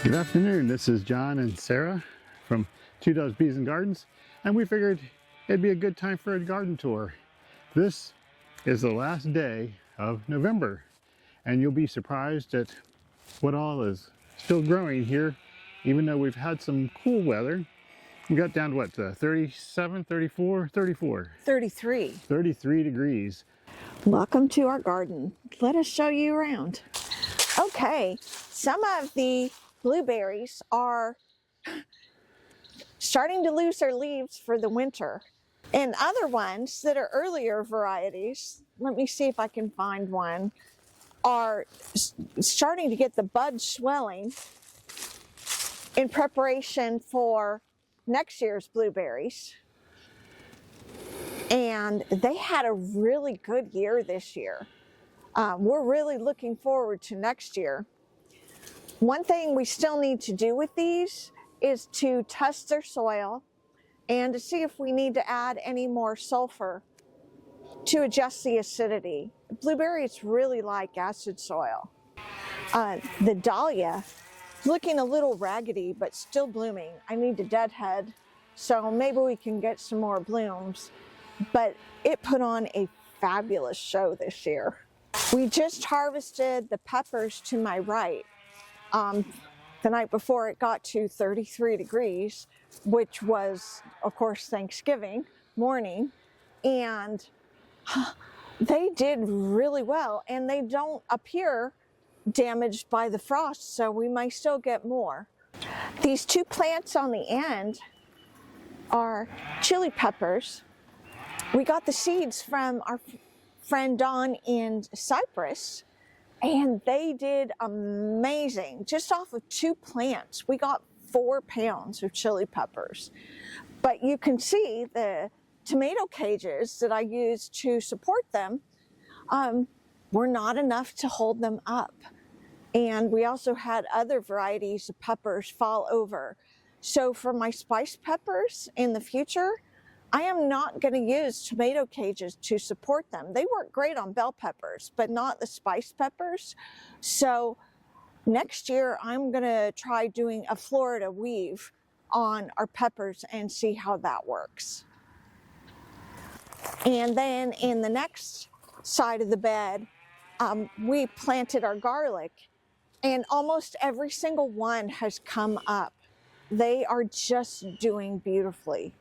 Good afternoon, this is John and Sarah from Two Doves Bees and Gardens, and we figured it'd be a good time for a garden tour. This is the last day of November, and you'll be surprised at what all is still growing here, even though we've had some cool weather. We got down to what, 37, 34, 34? 33. 33 degrees. Welcome to our garden. Let us show you around. Okay, some of the blueberries are starting to lose their leaves for the winter. And other ones that are earlier varieties, let me see if I can find one, are starting to get the buds swelling in preparation for next year's blueberries. And they had a really good year this year. We're really looking forward to next year. One thing we still need to do with these is to test their soil and to see if we need to add any more sulfur to adjust the acidity. Blueberries really like acid soil. The dahlia, looking a little raggedy but still blooming. I need to deadhead, so maybe we can get some more blooms. But it put on a fabulous show this year. We just harvested the peppers to my right. The night before it got to 33 degrees, which was, of course, Thanksgiving morning, and they did really well, and they don't appear damaged by the frost, so we might still get more. These two plants on the end are chili peppers. We got the seeds from our friend Don in Cyprus, and they did amazing. Just off of two plants, we got 4 pounds of chili peppers. But you can see the tomato cages that I used to support them were not enough to hold them up. And we also had other varieties of peppers fall over. So for my spice peppers in the future, I am not going to use tomato cages to support them. They work great on bell peppers, but not the spice peppers. So next year, I'm going to try doing a Florida weave on our peppers and see how that works. And then in the next side of the bed, we planted our garlic, and almost every single one has come up. They are just doing beautifully.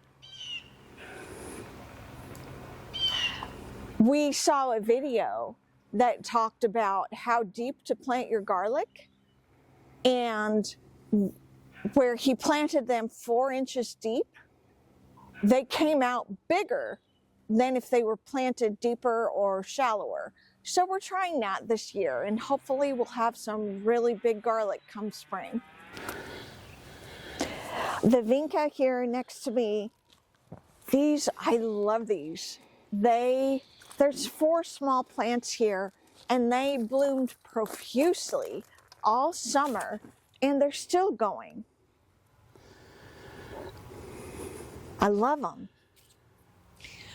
We saw a video that talked about how deep to plant your garlic, and where he planted them 4 inches deep, they came out bigger than if they were planted deeper or shallower. So we're trying that this year, and hopefully we'll have some really big garlic come spring. The vinca here next to me, I love these. There's 4 small plants here, and they bloomed profusely all summer, and they're still going. I love them.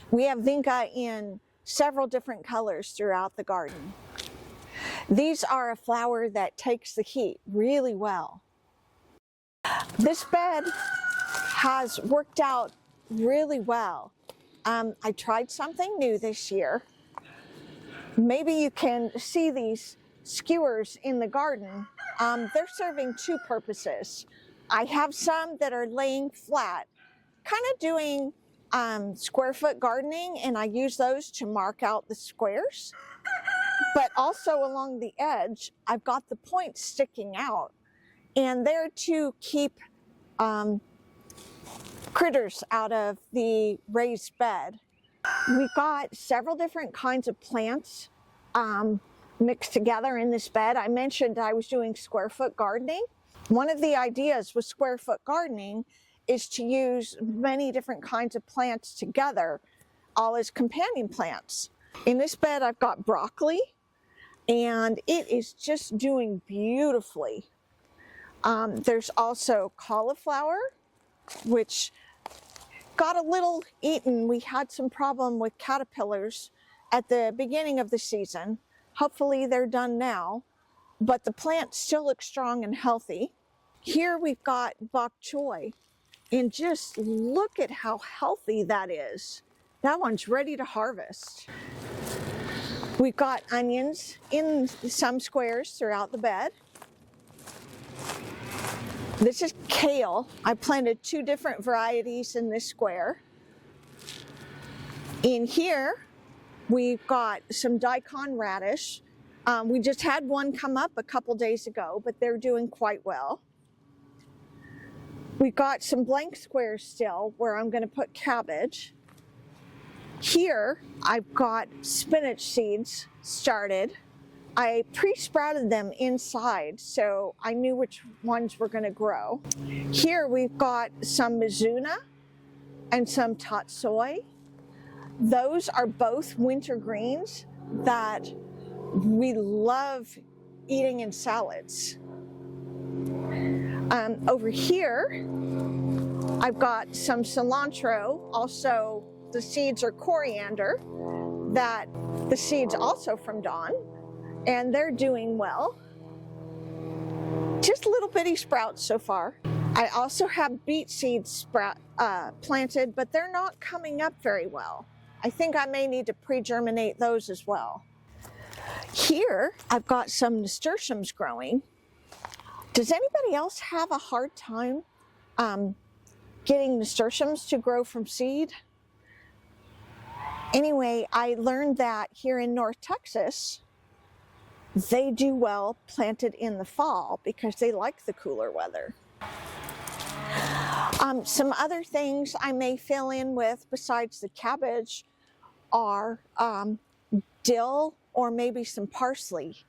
We have vinca in several different colors throughout the garden. These are a flower that takes the heat really well. This bed has worked out really well. I tried something new this year. Maybe you can see these skewers in the garden. They're serving 2 purposes. I have some that are laying flat, kind of doing square foot gardening, and I use those to mark out the squares. But also along the edge, I've got the points sticking out, and they're to keep critters out of the raised bed. We've got several different kinds of plants mixed together in this bed. I mentioned I was doing square foot gardening. One of the ideas with square foot gardening is to use many different kinds of plants together, all as companion plants. In this bed, I've got broccoli, and it is just doing beautifully. There's also cauliflower, which got a little eaten. We had some problem with caterpillars at the beginning of the season. Hopefully they're done now, but the plant still looks strong and healthy. Here we've got bok choy, and just look at how healthy that is. That one's ready to harvest. We've got onions in some squares throughout the bed. This is kale. I planted 2 different varieties in this square. In here, we've got some daikon radish. We just had one come up a couple days ago, but they're doing quite well. We've got some blank squares still where I'm going to put cabbage. Here, I've got spinach seeds started. I pre-sprouted them inside, so I knew which ones were going to grow. Here we've got some mizuna and some tatsoi. Those are both winter greens that we love eating in salads. Over here, I've got some cilantro. Also, the seeds are coriander, that the seeds also from Dawn, and they're doing well. Just little bitty sprouts so far. I also have beet seeds planted, but they're not coming up very well. I think I may need to pre-germinate those as well. Here, I've got some nasturtiums growing. Does anybody else have a hard time getting nasturtiums to grow from seed? Anyway, I learned that here in North Texas, they do well planted in the fall because they like the cooler weather. Some other things I may fill in with besides the cabbage are dill or maybe some parsley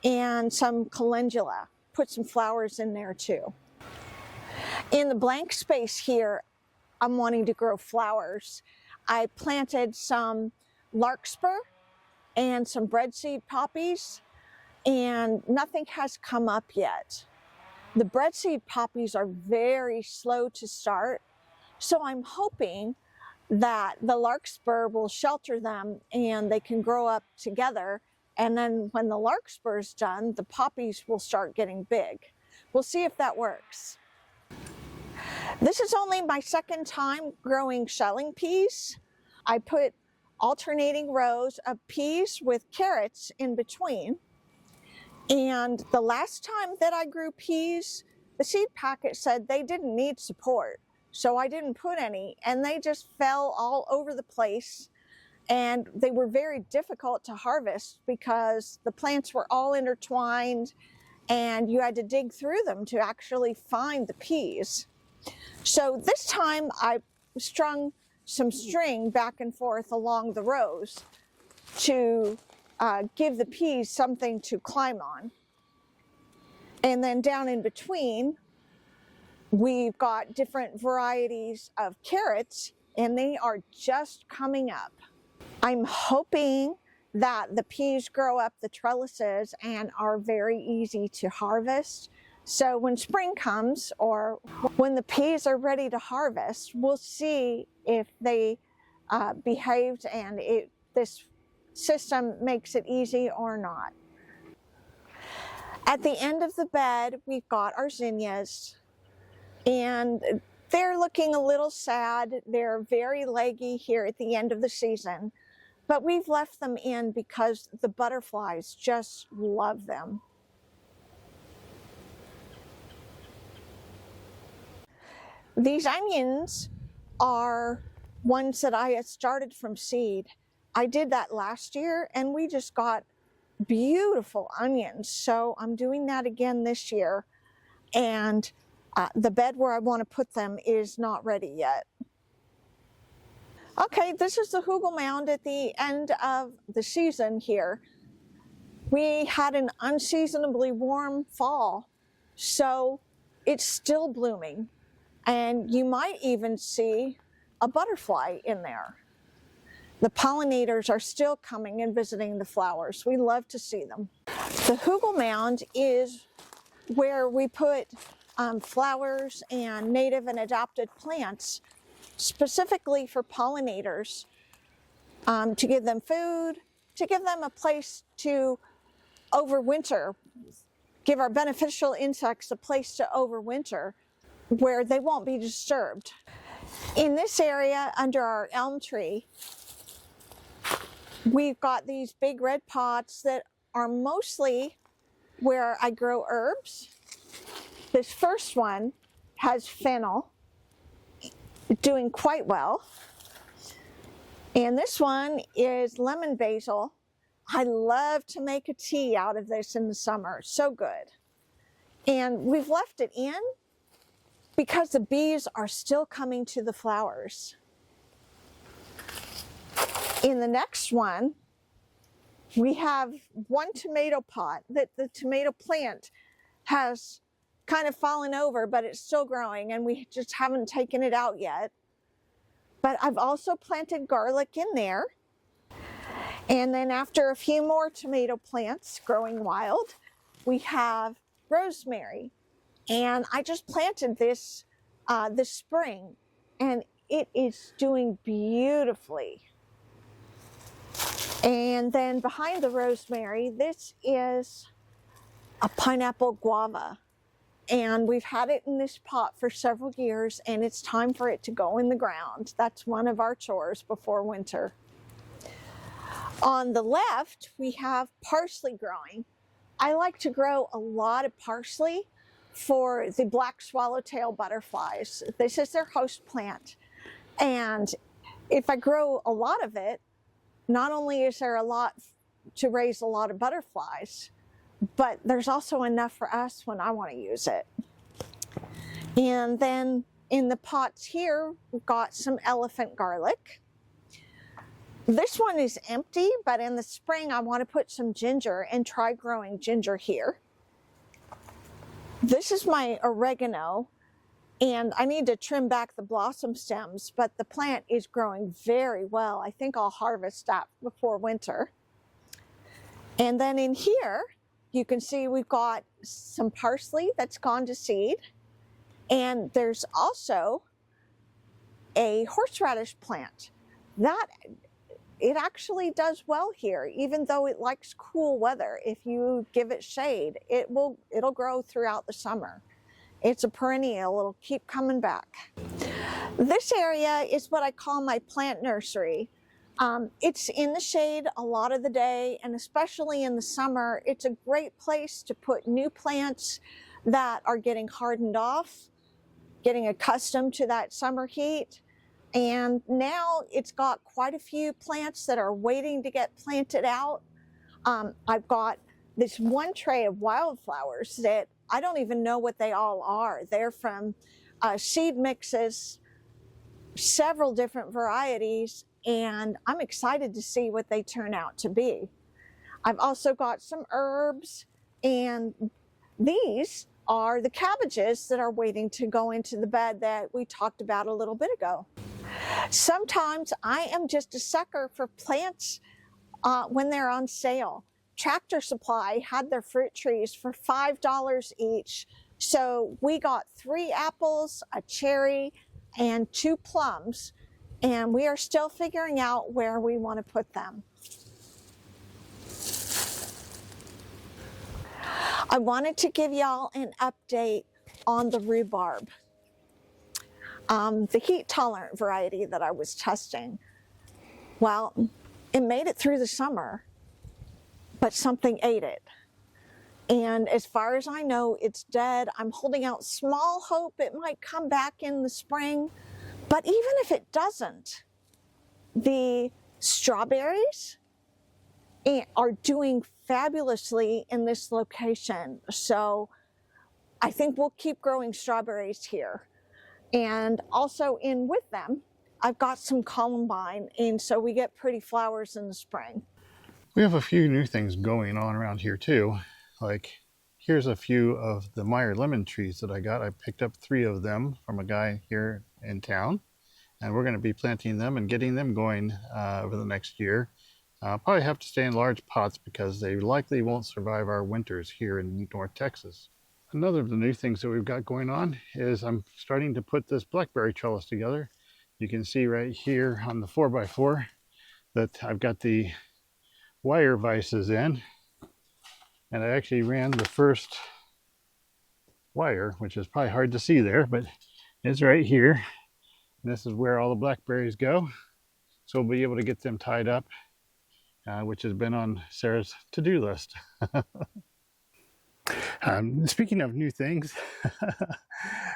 and some calendula. Put some flowers in there too. In the blank space here, I'm wanting to grow flowers. I planted some larkspur and some breadseed poppies, and nothing has come up yet. The breadseed poppies are very slow to start, so I'm hoping that the larkspur will shelter them and they can grow up together. And then when the larkspur's done, the poppies will start getting big. We'll see if that works. This is only my second time growing shelling peas. I put alternating rows of peas with carrots in between. And the last time that I grew peas, the seed packet said they didn't need support. So I didn't put any, and they just fell all over the place. And they were very difficult to harvest because the plants were all intertwined and you had to dig through them to actually find the peas. So this time I strung some string back and forth along the rows to give the peas something to climb on. And then down in between, we've got different varieties of carrots, and they are just coming up. I'm hoping that the peas grow up the trellises and are very easy to harvest. So when spring comes, or when the peas are ready to harvest, we'll see if they behaved and this system makes it easy or not. At the end of the bed, we've got our zinnias, and they're looking a little sad. They're very leggy here at the end of the season, but we've left them in because the butterflies just love them. These onions are ones that I had started from seed. I did that last year and we just got beautiful onions. So I'm doing that again this year. And the bed where I want to put them is not ready yet. Okay, this is the hugel mound at the end of the season here. We had an unseasonably warm fall, so it's still blooming. And you might even see a butterfly in there. The pollinators are still coming and visiting the flowers. We love to see them. The hugel mound is where we put flowers and native and adapted plants specifically for pollinators, to give them food, to give them a place to overwinter. give our beneficial insects a place to overwinter where they won't be disturbed. In this area under our elm tree, we've got these big red pots that are mostly where I grow herbs. This first one has fennel, doing quite well. And this one is lemon basil. I love to make a tea out of this in the summer, so good. And we've left it in because the bees are still coming to the flowers. In the next one, we have one tomato pot that the tomato plant has kind of fallen over, but it's still growing and we just haven't taken it out yet. But I've also planted garlic in there. And then after a few more tomato plants growing wild, we have rosemary. And I just planted this this spring and it is doing beautifully. And then behind the rosemary, this is a pineapple guava. And we've had it in this pot for several years and it's time for it to go in the ground. That's one of our chores before winter. On the left, we have parsley growing. I like to grow a lot of parsley for the black swallowtail butterflies. This is their host plant. And if I grow a lot of it, not only is there a lot to raise a lot of butterflies, but there's also enough for us when I want to use it. And then in the pots here, we've got some elephant garlic. This one is empty, but in the spring I want to put some ginger and try growing ginger here. This is my oregano, and I need to trim back the blossom stems, but the plant is growing very well. I think I'll harvest that before winter. And then in here, you can see we've got some parsley that's gone to seed. And there's also a horseradish plant. It actually does well here, even though it likes cool weather. If you give it shade, it'll grow throughout the summer. It's a perennial, it'll keep coming back. This area is what I call my plant nursery. It's in the shade a lot of the day, and especially in the summer, it's a great place to put new plants that are getting hardened off, getting accustomed to that summer heat. And now it's got quite a few plants that are waiting to get planted out. I've got this one tray of wildflowers that I don't even know what they all are. They're from seed mixes, several different varieties, and I'm excited to see what they turn out to be. I've also got some herbs, and these are the cabbages that are waiting to go into the bed that we talked about a little bit ago. Sometimes I am just a sucker for plants when they're on sale. Tractor Supply had their fruit trees for $5 each. So we got 3 apples, a cherry, and 2 plums. And we are still figuring out where we want to put them. I wanted to give y'all an update on the rhubarb. The heat tolerant variety that I was testing. Well, it made it through the summer, but something ate it. And as far as I know, it's dead. I'm holding out small hope it might come back in the spring. But even if it doesn't, the strawberries are doing fabulously in this location. So I think we'll keep growing strawberries here. And also in with them, I've got some columbine, and so we get pretty flowers in the spring. We have a few new things going on around here too. Like, here's a few of the Meyer lemon trees that I got. I picked up 3 of them from a guy here in town, and we're going to be planting them and getting them going over the next year. Probably have to stay in large pots because they likely won't survive our winters here in North Texas. Another of the new things that we've got going on is I'm starting to put this blackberry trellis together. You can see right here on the 4x4 that I've got the wire vices in, and I actually ran the first wire, which is probably hard to see there, but it's right here. This is where all the blackberries go. So we'll be able to get them tied up, which has been on Sarah's to-do list. Speaking of new things,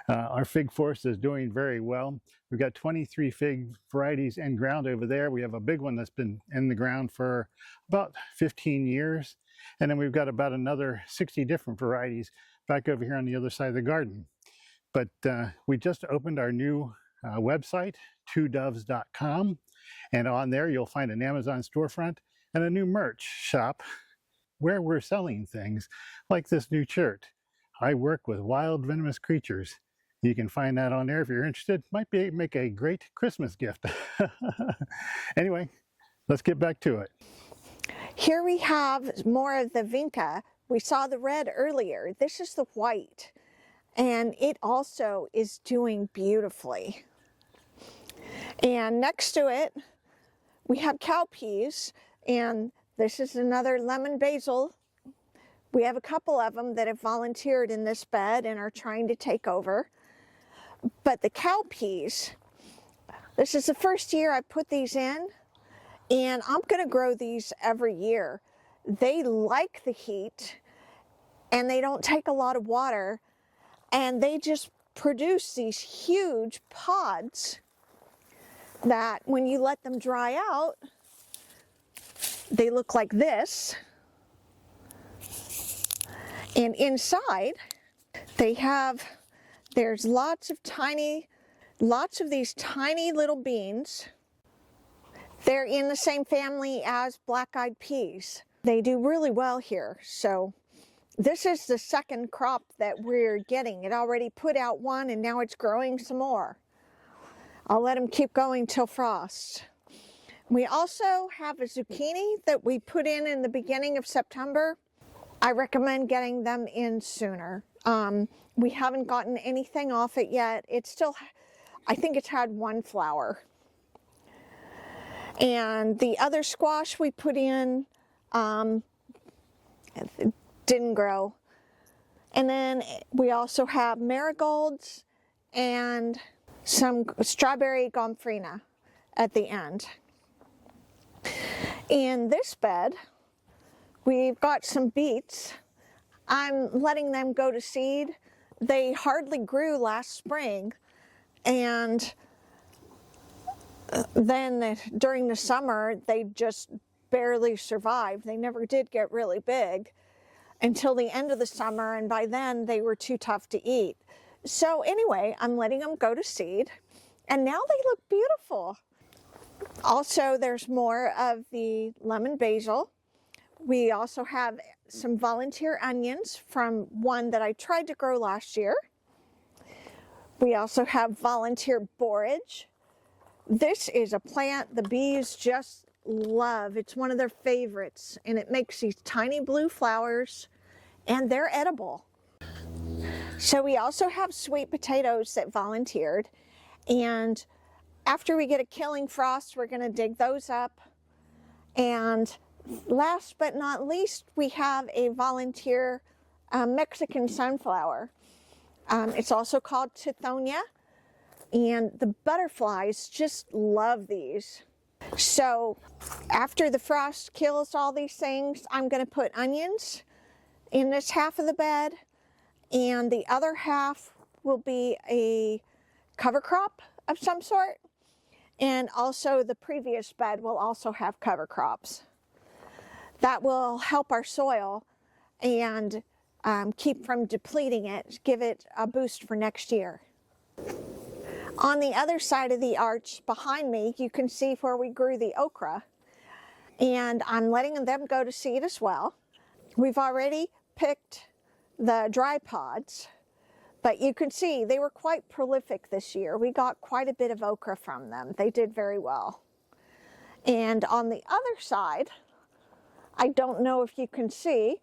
our fig forest is doing very well. We've got 23 fig varieties in ground over there. We have a big one that's been in the ground for about 15 years. And then we've got about another 60 different varieties back over here on the other side of the garden. But we just opened our new website, twodoves.com. And on there, you'll find an Amazon storefront and a new merch shop where we're selling things like this new shirt. I work with wild venomous creatures. You can find that on there if you're interested. Might make a great Christmas gift. Anyway, let's get back to it. Here we have more of the vinca. We saw the red earlier. This is the white, and it also is doing beautifully. And next to it, we have cowpeas, and this is another lemon basil. We have a couple of them that have volunteered in this bed and are trying to take over. But the cowpeas, this is the first year I put these in, and I'm going to grow these every year. They like the heat, and they don't take a lot of water, and they just produce these huge pods that when you let them dry out, they look like this. And inside, there's lots of these tiny little beans. They're in the same family as black-eyed peas. They do really well here. So this is the second crop that we're getting. It already put out one, and now it's growing some more. I'll let them keep going till frost. We also have a zucchini that we put in the beginning of September. I recommend getting them in sooner. We haven't gotten anything off it yet. I think it's had one flower. And the other squash we put in didn't grow. And then we also have marigolds and some strawberry gomphrena at the end. In this bed, we've got some beets. I'm letting them go to seed. They hardly grew last spring, and then during the summer, they just barely survived. They never did get really big until the end of the summer, and by then they were too tough to eat. So anyway, I'm letting them go to seed, and now they look beautiful. Also, there's more of the lemon basil. We also have some volunteer onions from one that I tried to grow last year. We also have volunteer borage. This is a plant the bees just love. It's one of their favorites, and it makes these tiny blue flowers, and they're edible. So we also have sweet potatoes that volunteered, and after we get a killing frost, we're going to dig those up. And last but not least, we have a volunteer Mexican sunflower. It's also called Tithonia, and the butterflies just love these. So after the frost kills all these things, I'm going to put onions in this half of the bed, and the other half will be a cover crop of some sort. And also the previous bed will also have cover crops. That will help our soil and keep from depleting it, give it a boost for next year. On the other side of the arch behind me, you can see where we grew the okra, and I'm letting them go to seed as well. We've already picked the dry pods, but you can see they were quite prolific this year. We got quite a bit of okra from them. They did very well. And on the other side, I don't know if you can see,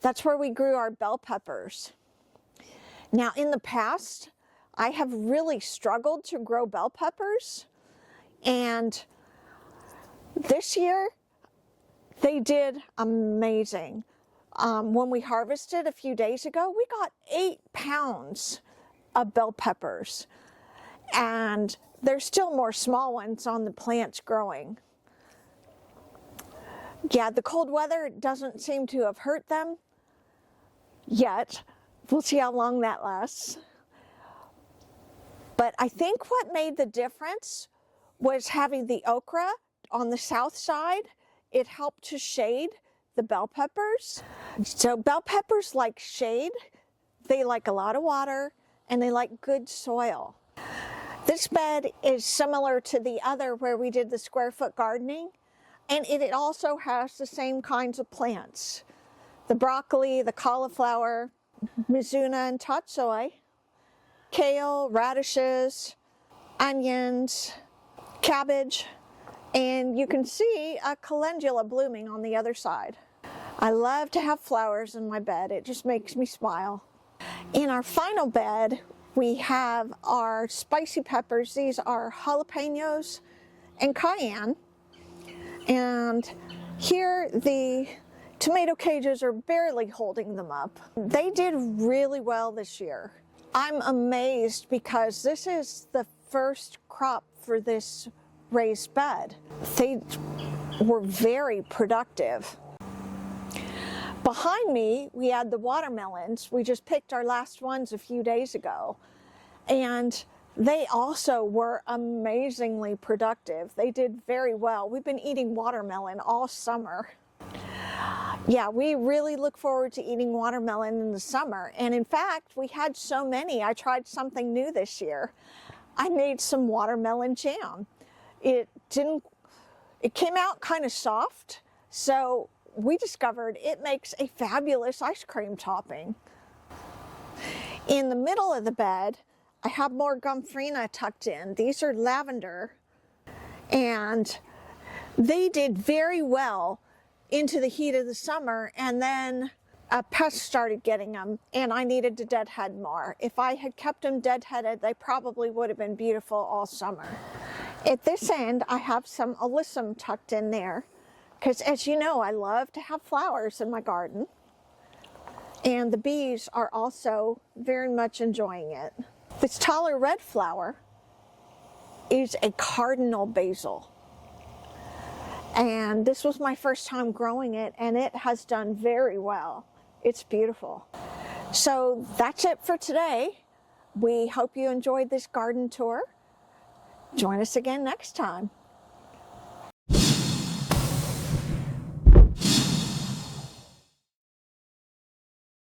that's where we grew our bell peppers. Now in the past, I have really struggled to grow bell peppers, and this year they did amazing. When we harvested a few days ago, we got 8 pounds of bell peppers, and there's still more small ones on the plants growing. Yeah, the cold weather doesn't seem to have hurt them yet. We'll see how long that lasts. But I think what made the difference was having the okra on the south side. It helped to shade the bell peppers. So bell peppers like shade, they like a lot of water, and they like good soil. This bed is similar to the other where we did the square foot gardening, and it also has the same kinds of plants. The broccoli, the cauliflower, mizuna and tatsoi, kale, radishes, onions, cabbage, and you can see a calendula blooming on the other side. I love to have flowers in my bed. It just makes me smile. In our final bed, we have our spicy peppers. These are jalapenos and cayenne. And here the tomato cages are barely holding them up. They did really well this year. I'm amazed because this is the first crop for this raised bed. They were very productive. Behind me, we had the watermelons. We just picked our last ones a few days ago, and they also were amazingly productive. They did very well. We've been eating watermelon all summer. Yeah, we really look forward to eating watermelon in the summer. And in fact, we had so many, I tried something new this year. I made some watermelon jam. It came out kind of soft, so we discovered it makes a fabulous ice cream topping. In the middle of the bed, I have more gomphrena tucked in. These are lavender, and they did very well into the heat of the summer, and then a pest started getting them, and I needed to deadhead more. If I had kept them deadheaded, they probably would have been beautiful all summer. At this end, I have some alyssum tucked in there, because as you know, I love to have flowers in my garden, and the bees are also very much enjoying it. This taller red flower is a cardinal basil. And this was my first time growing it, and it has done very well. It's beautiful. So that's it for today. We hope you enjoyed this garden tour. Join us again next time.